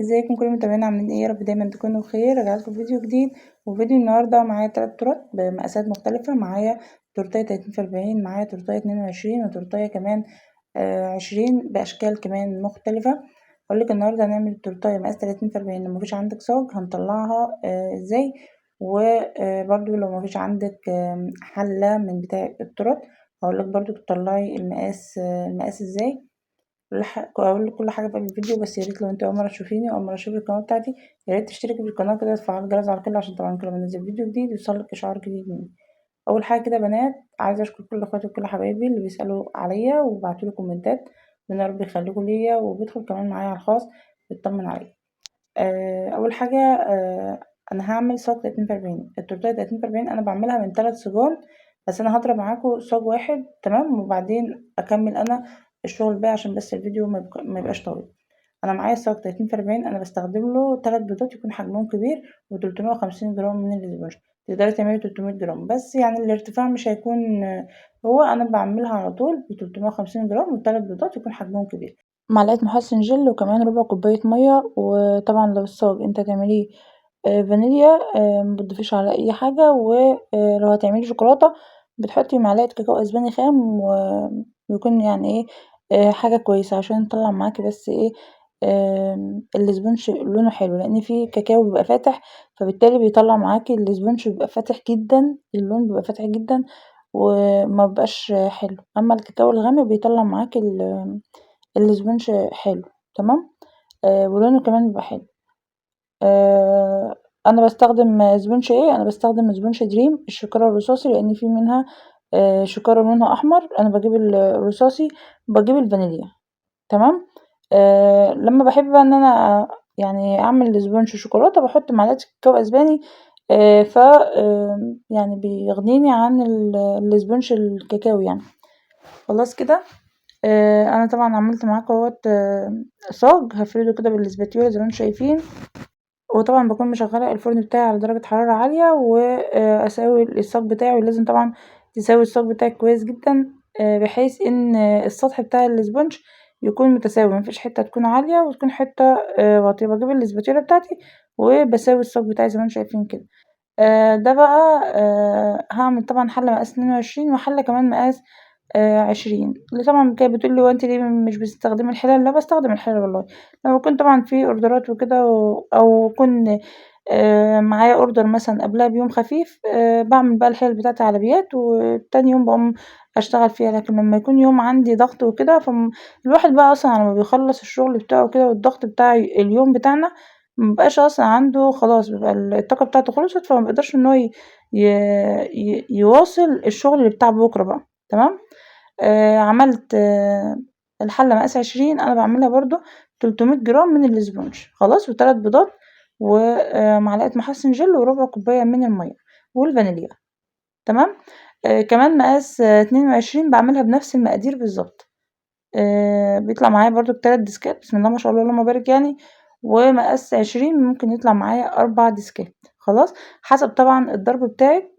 ازيكم كل متابعينا عاملين ايه؟ يا رب دايما تكونوا بخير. رجعت لكم فيديو جديد، وفيديو النهارده معايا 3 تورت بمقاسات مختلفه. معايا تورتيه 30 في 40، معايا تورتيه 22، وتورتيه كمان 20 باشكال كمان مختلفه. اقولك النهارده هنعمل التورتيه مقاس 30 في 40. لو مفيش عندك صاج هنطلعها ازاي، وبرده لو مفيش عندك حله من بتاع التورت هقولك برضو تطلعي المقاس ازاي. اقول لك كل حاجه في الفيديو، بس يا ريت لو انت اول مره تشوفيني او اول مره تشوفي القناه بتاعتي يا ريت تشتركي في القناه كده وتفعلي الجرس على الكل، عشان طبعا كل ما انزل فيديو جديد يوصلك اشعار جديد مني. اول حاجه كده بنات، عايزه اشكر كل اخواتي وكل حبايبي اللي بيسالوا عليا وبعتولي كومنتات، ربنا رب يخليكم ليا، وبيدخل كمان معايا على الخاص بيطمن عليا. اول حاجه انا هعمل صاج 30 في 40. التورتيه 30 في 40 انا بعملها من 3 صاجات، بس انا هضرب معاكم صاج واحد تمام، وبعدين اكمل انا الشغل بقى عشان بس الفيديو ما يبقاش طويل. انا معايا صاج 30 في 40، انا بستخدم له 3 بيضات يكون حجمهم كبير و350 جرام من الاسبونج. تقدري تعملي 300 جرام، بس يعني الارتفاع مش هيكون هو انا بعملها على طول ب 350 جرام، والثلاث بيضات يكون حجمهم كبير. معلقه محسن جل، وكمان ربع كوبايه ميه. وطبعا لو الصاج انت هتعمليه فانيليا متضيفيش على اي حاجه، ولو هتعملي شوكولاته بتحطي معلقه كاكاو اسباني خام، ويكون يعني ايه حاجه كويسه عشان يطلع معاكي بس ايه الاسبونج لونه حلو، لان في كاكاو بيبقى فاتح، فبالتالي بيطلع معاكي الاسبونج بيبقى فاتح جدا، اللون بيبقى فاتح جدا وما بيبقاش حلو. اما الكاكاو الغامق بيطلع معاكي الاسبونج حلو تمام. ولونه كمان بيبقى حلو. انا بستخدم اسبونج ايه، انا بستخدم اسبونج دريم الشكارة الرصاصي، لان في منها شكارة لونها احمر. انا بجيب الرصاصي، بجيب الفانيليا تمام. لما بحب بقى ان انا يعني اعمل اسبونج شوكولاته بحط معلقه كاكاو اسباني. ف يعني بيغنيني عن الاسبونج الكاكاو يعني. خلاص كده. انا طبعا عملت معاكم اهوت صاج هفرده كده بالاسباتيولا زي ما انتم شايفين، وطبعا بكون مشغله الفرن بتاعي على درجه حراره عاليه، واساوي الصاج بتاعي. ولازم طبعا تساوي الصاج بتاعك كويس جدا بحيث ان السطح بتاع الاسبونج يكون متساوي، مفيش حته تكون عاليه وتكون حته واطيه. بجيب الاسباتيولا بتاعتي وبساوي الصاج بتاعي زي ما انتم شايفين كده. ده بقى هعمل طبعا حله مقاس 22 وحله كمان مقاس 20. اللي طبعا كانت بتقولي هو انت ليه مش بتستخدمي الحلل؟ لا بستخدم الحلل والله. لما كنت طبعا في اوردرات وكده او كن معايا اوردر مثلا قبلها بيوم خفيف، بعمل بقى الحلل بتاعتي على بيات، وتاني يوم بقوم اشتغل فيها. لكن لما يكون يوم عندي ضغط وكده، فالواحد بقى اصلا لما بيخلص الشغل بتاعه كده والضغط بتاع اليوم بتاعنا مبقاش اصلا عنده، خلاص بيبقى الطاقة بتاعته خلصت، فما بيقدرش ان هو يواصل الشغل اللي بتاع بكرة بقى تمام. عملت الحلة مقاس 20، انا بعملها برضو 300 جرام من الاسبونج خلاص، و3 بيضات، ومعلقة محسن جل، وربع كوباية من المية والفانيليا تمام. كمان مقاس 22 بعملها بنفس المقادير بالظبط. بيطلع معايا برضو 3 ديسكات، بسم الله ما شاء الله اللهم بارك يعني. ومقاس 20 ممكن يطلع معايا 4 ديسكات خلاص، حسب طبعا الضرب بتاعك.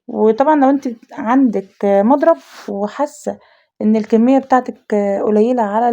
وطبعا لو انت عندك مضرب وحاسه ان الكميه بتاعتك قليله على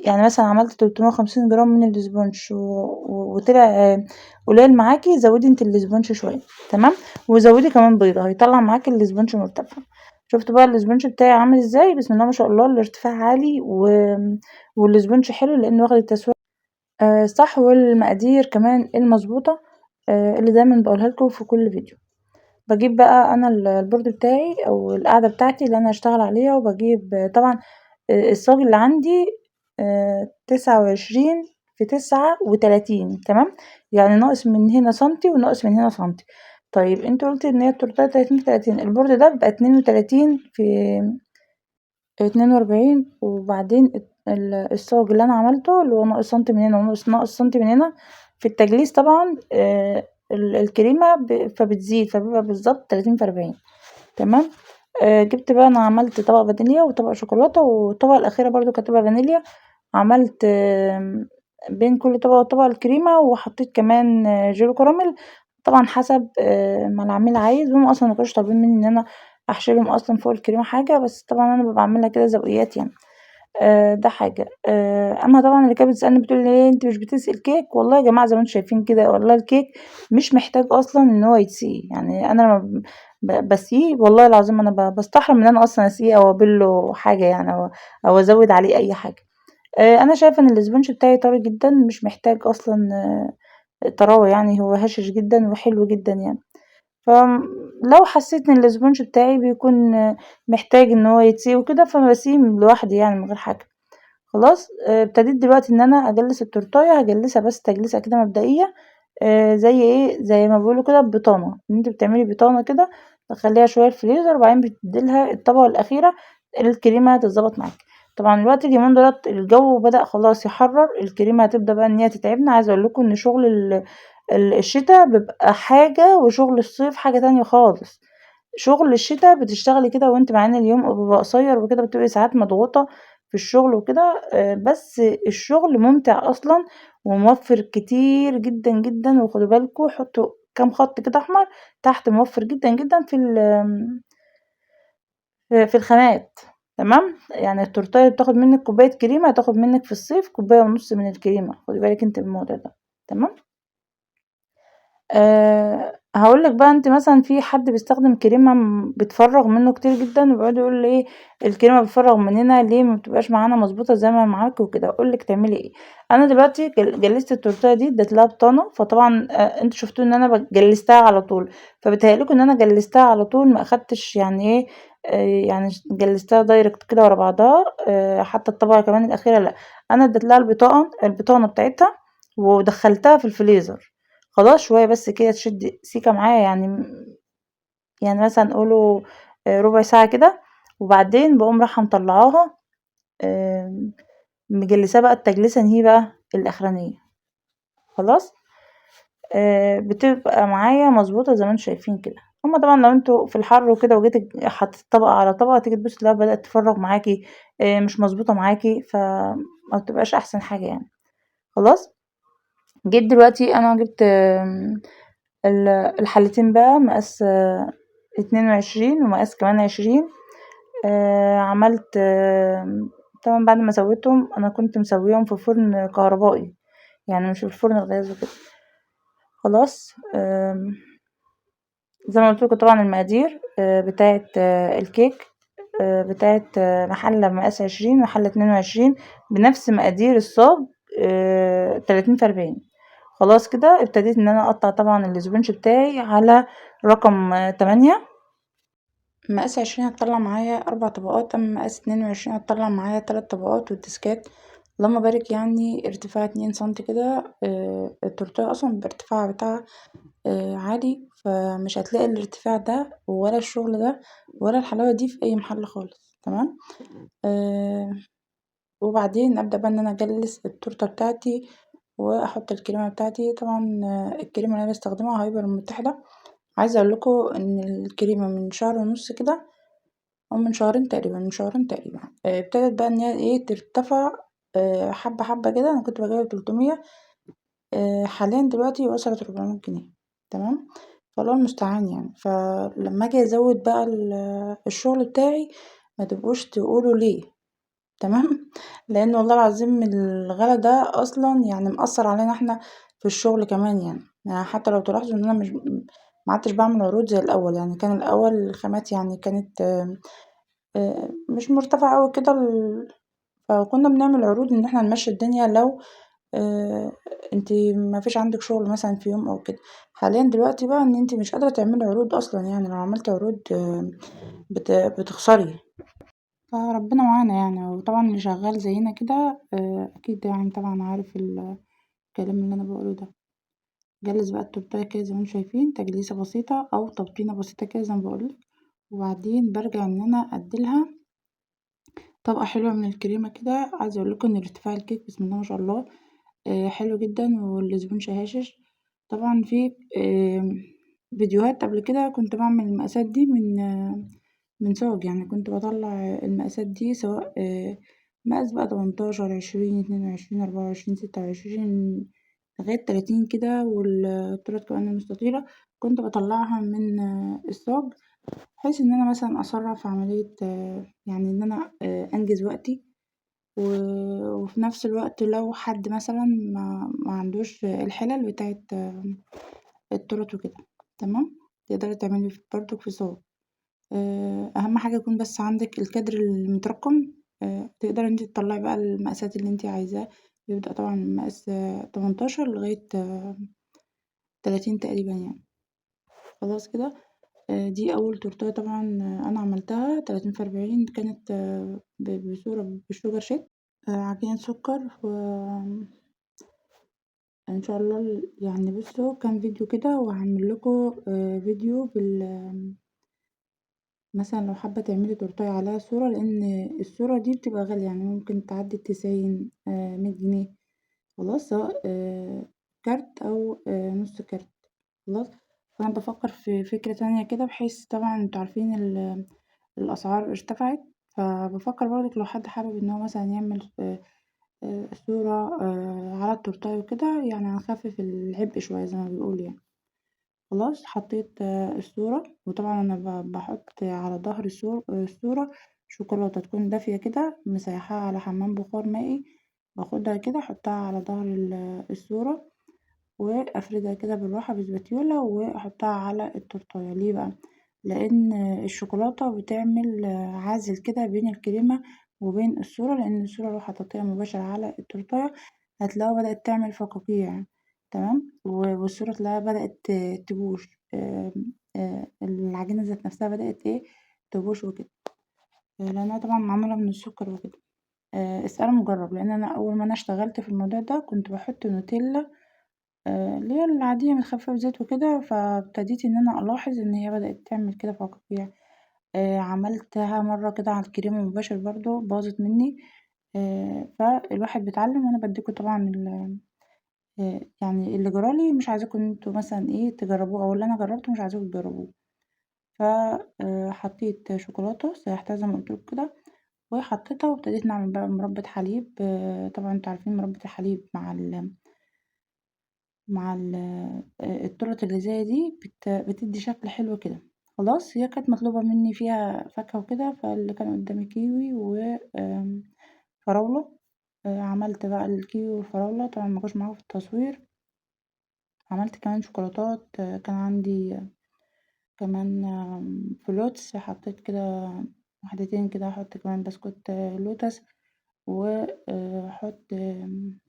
يعني مثلا عملت 350 جرام من الاسبونج وطلع قليل معاكي، زودي انت الاسبونج شويه تمام، وزودي كمان بيضه هيطلع معاكي الاسبونج مرتفع. شفت بقى الاسبونج بتاعي عامل ازاي؟ بسم الله ما شاء الله، الارتفاع عالي والاسبونج حلو لانه واخد التسويه صح، والمقادير كمان المظبوطه اللي دايما بقولها لكم في كل فيديو. بجيب بقى انا البورد بتاعي او القاعده بتاعتي اللي انا هشتغل عليها، وبجيب طبعا الصاج اللي عندي 29 في 39 تمام، يعني ناقص من هنا سنتي وناقص من هنا سنتي. طيب انت قلت ان هي التورتيه 30 في 30، البورد ده بيبقى 32 في 42، وبعدين الصاج اللي انا عملته اللي هو ناقص سنتي من هنا وناقص سنتي من هنا في التجليس طبعا الكريمه فبتزيد، فبيبقى بالظبط 30 في 40 تمام. جبت بقى، انا عملت طبق فانيليا وطبق شوكولاته، والطبقه الاخيره برضو كانت طبق فانيليا. عملت بين كل طبقه وطبقه الكريمه، وحطيت كمان جيلو كراميل طبعا حسب ما العميل عايز. هم اصلا مكانوش طالبين مني ان انا احشيلهم اصلا فوق الكريمه حاجه، بس طبعا انا ببقى بعملها كده ذوقيات يعني. ده حاجة. أما طبعًا اللي كانت بتسألني بتقول لي: "إيه أنتِ مش بتسقي الكيك؟" والله يا جماعة زي ما أنتم شايفين كده، والله الكيك مش محتاج أصلًا إن هو يتسقي، يعني أنا لمّا باسقيه والله العظيم أنا باستحرم إن أنا أصلًا أسقيه أو أبِل له حاجة يعني أو أزوّد عليه أي حاجة. أنا شايفة إن الإسبونج بتاعي طري جدًا، مش محتاج أصلًا طراوة يعني، هو هشِش جدًا وحلو جدًا يعني. لو حسيت إن الإسبونج بتاعي بيكون محتاج إن هو يتسقي وكده، فباسقيه لوحدي يعني من غير حاجة. خلاص، ابتديت دلوقتي إن أنا أجلِّس التورتاية، هاجلِّسها بس تجليسة كده مبدئية، زي إيه، زي ما بيقولوا كده بطانة، إن أنتِ بتعملي بطانة كده، تخلّيها شوية الفريزر وبعدين بتدّي لها الطبقة الأخيرة، الكريمة تتضبط معاكِ. طبعًا الوقت اليومين دُولة الجو بدأ خلاص يحرّر، الكريمة هتبدأ بقى إن هي تتعبنا، عايزة أقول لكم إن شغل الشتا بيبقى حاجة وشغل الصيف حاجة تانية خالص. شغل الشتا بتشتغلي كده وأنتِ مع إن اليوم بيبقى قصير وكده، بتبقي ساعات مضغوطة في الشغل وكده، بس الشغل ممتع أصلًا وموفّر كتير جدًا، جدًا، وخدوا بالكم حطّوا كام خط كده أحمر تحت موفّر جدًا، جدًا في الخامات. تمام، يعني التورتاية اللي بتاخد منِّك كوباية كريمة هتاخد منِّك في الصيف كوباية ونُص من الكريمة، خدي بالِك أنتِ من الموضوع ده. تمام. هاقول لِك بقى أنتِ مثلًا في حد بيستخدم كريمة بتفرّغ منه كتير جدًا وبيقعد يقول إيه الكريمة بتفرّغ مننا ليه ما بتبقاش معانا مضبوطة زي ما معاكِ وكده، أقول لِك تعملي إيه. أنا دلوقتي جلّست التورتاية دي ادّيت لها بطانة، فطبعًا أنتم شفتوا إن أنا جلّستها على طول، فبيتهيأ لكم إن أنا جلّستها على طول ما أخدتش يعني إيه، يعني جلّستها direct كده ورا بعضها، حتى الطبقة كمان الأخيرة لأ، أنا ادّيت لها البطانة بتاعتها ودخّلتها في الفريزر. خلاص شوية بس كده تشد سيكة معايا يعني يعني مثلًا قولوا ربع ساعة كده، وبعدين باقوم رايحة مطلعاها، مجلساها بقى التجليسة أنهي بقى الأخرانية. خلاص، بتبقى معايا مضبوطة زي ما أنتم شايفين كده. هُم طبعًا لو أنتم في الحر وكده وجيتِ حطيتِ طبقة على طبقة تيجي تبصي تلاقيها بدأت تفرّغ معاكِ، مش مضبوطة معاكِ، فما بتبقاش أحسن حاجة يعني. خلاص، جيت دلوقتي أنا جبت الحلتين بقى مقاس 22 ومقاس كمان 20، عملت طبعًا بعد ما سويتهم أنا كنت مسوياهم في فرن كهربائي، يعني مش في الفرن الغاز وكده. خلاص، زي ما قُلت لكم طبعًا المقادير بتاعة الكيك، بتاعة محلة بمقاس 20 ومحلة 22 بنفس مقادير الصاج، 30 في 40. خلاص كده ابتديت إن أنا أقطّع طبعًا الإسبونج بتاعي على رقم 8. مقاس 20 هتطلّع معايا 4 طبقات، أمّا مقاس 22 هتطلّع معايا 3 طبقات والديسكات اللهم بارك يعني ارتفاع 2 سنتي كده، التورتاية أصلًا بارتفاعها بتاعها عالي، فمش هتلاقي الارتفاع ده ولا الشغل ده ولا الحلاوة دي في أي محل خالص. تمام. آآ وبعدين أبدأ بقى إن أنا أجلِّس التورتة بتاعتي وأحط الكريمة بتاعتي، طبعًا الكريمة اللي أنا باستخدمها هايبر المتحدة، عايزة أقول لكم إن الكريمة من شهر ونُص كده أو من شهرين تقريبًا، من شهرين تقريبًا، ابتدت بقى إن هي إيه ترتفع حبّة، حبّة كده، أنا كنت باجيبها ب300، حاليًا دلوقتي وصلت 400 جنيه. تمام، فالله المستعان يعني. فلمّا آجي أزوّد بقى الشغل بتاعي ما تبقوش تقولوا ليه. تمام، لإن والله العظيم الغلا ده أصلًا يعني مأثّر علينا إحنا في الشغل كمان يعني. يعني حتى لو تلاحظوا إن أنا مش ما عدتش باعمل عروض زي الأول، يعني كان الأول الخامات يعني كانت مش مرتفعة أوي كده فكنا بنعمل عروض إن إحنا نمشّي الدنيا لو آآ أنتِ ما فيش عندِك شغل مثلًا في يوم أو كده. حاليًا دلوقتي بقى إن أنتِ مش قادرة تعملي عروض أصلًا، يعني لو عملتِ عروض بتخسري. فربنا معانا يعني، وطبعًا اللي شغال زينا كده أكيد يعني طبعًا عارف الكلام اللي أنا باقوله ده. باجلِّس بقى التورتاية كده زي ما أنتم شايفين تجليسة بسيطة أو تبطينة بسيطة كده زي ما باقول لِك، وبعدين بارجع إن أنا أدّي لها طبقة حلوة من الكريمة كده. عايزة أقول لكم إن ارتفاع الكيك بسم الله ما شاء الله حلو جدًا والسبونج هاشش. طبعًا في فيديوهات قبل كده كنت باعمل المقاسات دي من صاج، يعني كنت باطلّع المقاسات دي سواء مقاس بقى 18، 20، 22، 24، 26 لغاية 30 كده والطولات كمان المستطيلة، كنت باطلّعها من الصاج بحيث إن أنا مثلًا أسرّع في عملية يعني إن أنا أنجز وقتي. وفي نفس الوقت لو حد مثلا ما عندوش الحلل بتاعة التورت وكده. تمام، تقدري تعملي برضك في صاج. اهم حاجة يكون بس عندك الكادر المترقم. تقدري انتي تطلعي بقى المقاسات اللي انتي عايزاه. بيبدأ طبعا من مقاس 18 لغاية 30 تقريبا يعني. خلاص كده. دي أول تورتاية طبعا أنا عملتها 30 في 40، كانت بصورة بالشوجر شيك. عجينة سكر، وإن شاء الله يعني بصوا كان فيديو كده، وهعمل لكم فيديو مثلا لو حابة تعملي تورتاية عليها صورة، لأن الصورة دي بتبقى غالية يعني ممكن تعدي 90 100 جنيه. خلاص، سواء كارت أو نص كارت. خلاص. فأنا بفكر في فكرة تانية كده، بحيث طبعا انتوا عارفين الأسعار ارتفعت. فبفكر برضك لو حد حابب ان هو مثلا يعمل صورة على التورتاية وكده، يعني هنخفف العبء شوية زي ما بيقول يعني. خلاص، حطيت الصورة، وطبعا أنا بحط على ظهر الصورة شوكولاتة تكون دافية كده، مسيحاها على حمام بخار مائي. باخدها كده احطها على ظهر الصورة، وافردها كده بالراحة بسباتيولا، واحطها على التورتاية. ليه بقى؟ لان الشوكولاتة بتعمل عازل كده بين الكريمة وبين الصورة، لان الصورة لو حطيتيها مباشرة على التورتاية هتلاقيها بدأت تعمل فقاقيع. تمام، والصورة تلاقيها بدأت تبوش. العجينة ذات نفسها بدأت ايه، تبوش وكده. لأنها طبعا معمولة من السكر وكده. اسأله مجرب، لأن أنا أول ما أنا اشتغلت في الموضوع ده كنت بحط نوتيلا اللي هي العادية متخففة بزيت وكده، فابتديت ان انا الاحظ ان هي بدأت تعمل كده فقاقيع. عملتها مرة كده على الكريم المباشر برضو باظت مني. فالواحد بيتعلم، وانا بديكوا طبعا يعني اللي جرالي، مش عايزاكم انتوا مثلا ايه تجربوه، او اللي انا جربته مش عايزاكم تجربوه. فحطيت شوكولاتة سيحتها زي ما قلتلكوا كده، وحطيتها وابتديت نعمل بقى مربى حليب. طبعا انتوا عارفين مربى الحليب مع التورت اللي زي دي بتدي شكل حلو كده. خلاص، هي كانت مطلوبة مني فيها فاكهة وكده، فاللي كان قدامي كيوي وفراولة. عملت بقى الكيوي والفراولة، طبعا ما كنتش معاهم في التصوير. عملت كمان شوكولاتات. كان عندي كمان فلوتس، حطيت كده واحدتين كده، احط كمان بسكوت لوتس، واحط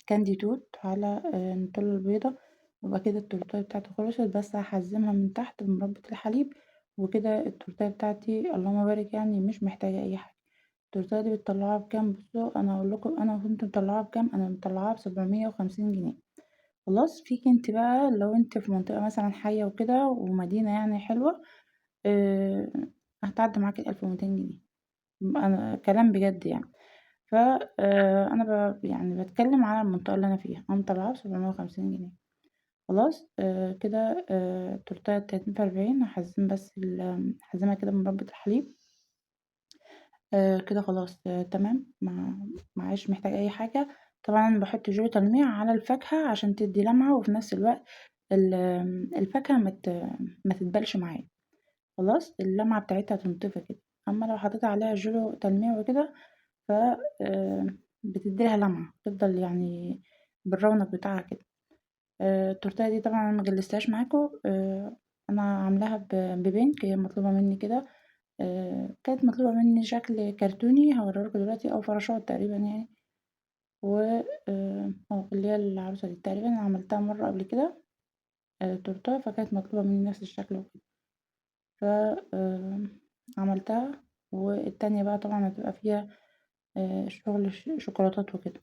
كاندي توت على النوتيلا البيضة. وبقى كده التورتاية بتاعتي خلصت، بس هحزمها من تحت بمربى الحليب. وكده التورتاية بتاعتي اللهم بارك يعني مش محتاجة اي حاجة. التورتاية دي بتطلعها بكام؟ بصوا انا اقول لكم انا كنت مطلعاها بكام. انا مطلعاها ب750 جنيه. خلاص، فيك انت بقى لو انت في منطقة مثلا حية وكده ومدينة يعني حلوة، آه، هتعدي معاكي 1200 جنيه. انا كلام بجد يعني. فأنا يعني بتكلم على المنطقة اللي أنا فيها، أنا مطلعاها ب750 جنيه. خلاص. كده التورتاية 30 في 40 هحزم بس هحزمها كده بمربى الحليب. كده خلاص. تمام، معاش محتاج أي حاجة. طبعا أنا بحط جوي تلميع على الفاكهة عشان تدي لمعة، وفي نفس الوقت الفاكهة ما تتبلش معايا. خلاص، اللمعة بتاعتها تنطفي كده. أما لو حطيت عليها جلو تلميع وكده، ف بتديلها لمعة، تفضل يعني بالرونق بتاعها كده. التورتاية دي طبعا أنا مجلستهاش معاكم. أنا عاملاها ببينك، هي مطلوبة مني كده. كانت مطلوبة مني شكل كرتوني، هوريلكوا دلوقتي، أو فراشات تقريبا يعني. و اللي هي العروسة دي تقريبا أنا عملتها مرة قبل كده. تورتاية، فكانت مطلوبة مني نفس الشكل وكده. ف عملتها. والتانية بقى طبعا هتبقى فيها شغل شوكولاتات وكده.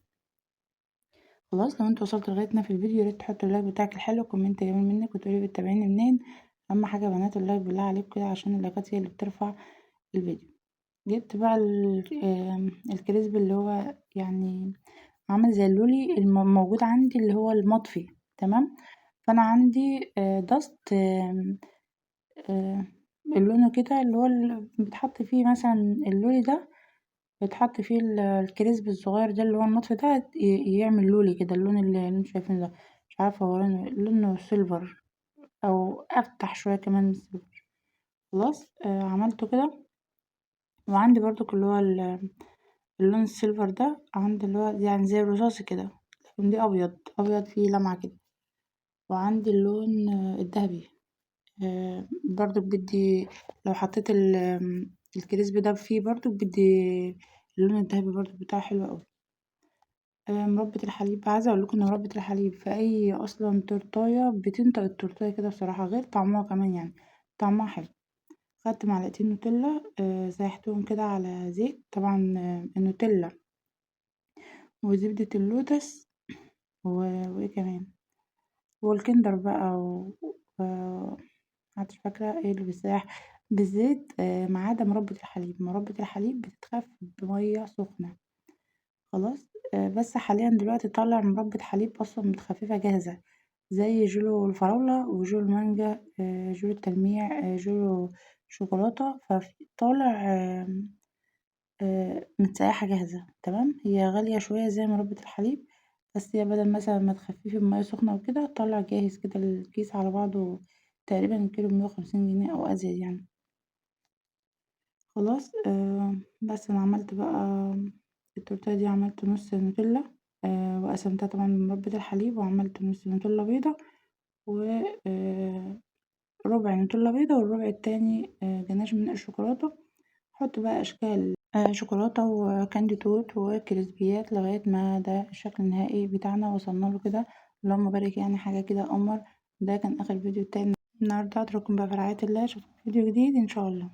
خلاص، لو انت وصلت لغاية هنا في الفيديو، ياريت تحط اللايك بتاعك الحلو، كومنت جميل منك، وتقولي بتتابعيني منين. اهم حاجة يا بنات اللايك بالله عليكم كده، عشان اللايكات هي اللي بترفع الفيديو. جبت بقى الكريسب اللي هو يعني عامل زي اللولي الموجود عندي، اللي هو المطفي. تمام. فانا عندي دست اللون كده، اللي هو اللي بتحط فيه مثلا اللولي ده، بيتحط فيه الكريسبي الصغير ده اللي هو المطفي ده، يعمل لولي كده، اللون اللي انتوا شايفينه ده. مش عارفة هو لونه سيلفر، او افتح شوية كمان من السيلفر. خلاص. عملته كده. وعندي برضو اللي هو اللون السيلفر ده عندي اللي هو يعني زي الرصاصي كده، لكن دي ابيض فيه لمعة كده. وعندي اللون الذهبي، برضو بدي لو حطيت الكريسبي ده فيه برضو بدي اللون الذهبي برضو بتاعه حلو اوي. مربة الحليب، عايزة اقولكم ان مربة الحليب في اي اصلا تورتاية بتنطق التورتاية كده بصراحة، غير طعمها كمان يعني طعمها حلو. خدت معلقتين نوتيلا، سيحتهم كده على زيت طبعا، النوتيلا وزبدة اللوتس وايه كمان والكندر بقى مش فاكرة ايه اللي بيساح بالزيت، ما عدا مربة الحليب بتتخفف بمية سخنة خلاص. بس حاليا دلوقتي طالع مربة حليب اصلا متخففة جاهزة، زي جولو الفراولة وجولو المانجا، جولو التلميع، جولو شوكولاتة، فطالع متسيحة جاهزة تمام. هي غالية شوية زي مربة الحليب، بس هي بدل مثلا ما تخففي بمية سخنة وكده طلع جاهز كده الكيس على بعضه، تقريبا الكيلو ب150 جنيه أو أزيد يعني. خلاص بس أنا عملت بقى التورتيه دي، عملت نص نوتيلا وقسمتها طبعا بمربة الحليب، وعملت نص نوتيلا بيضة و ربع نوتيلا بيضة، والربع التاني جناش من الشوكولاتة. احط بقى اشكال شوكولاتة وكاندي توت وكريسبيات لغاية ما ده الشكل النهائي بتاعنا وصلنا له كده. اللهم بارك يعني حاجة كده قمر. ده كان اخر فيديو بتاعي النهاردة. اترككم بقى في رعاية الله، اشوفكم في فيديو جديد ان شاء الله.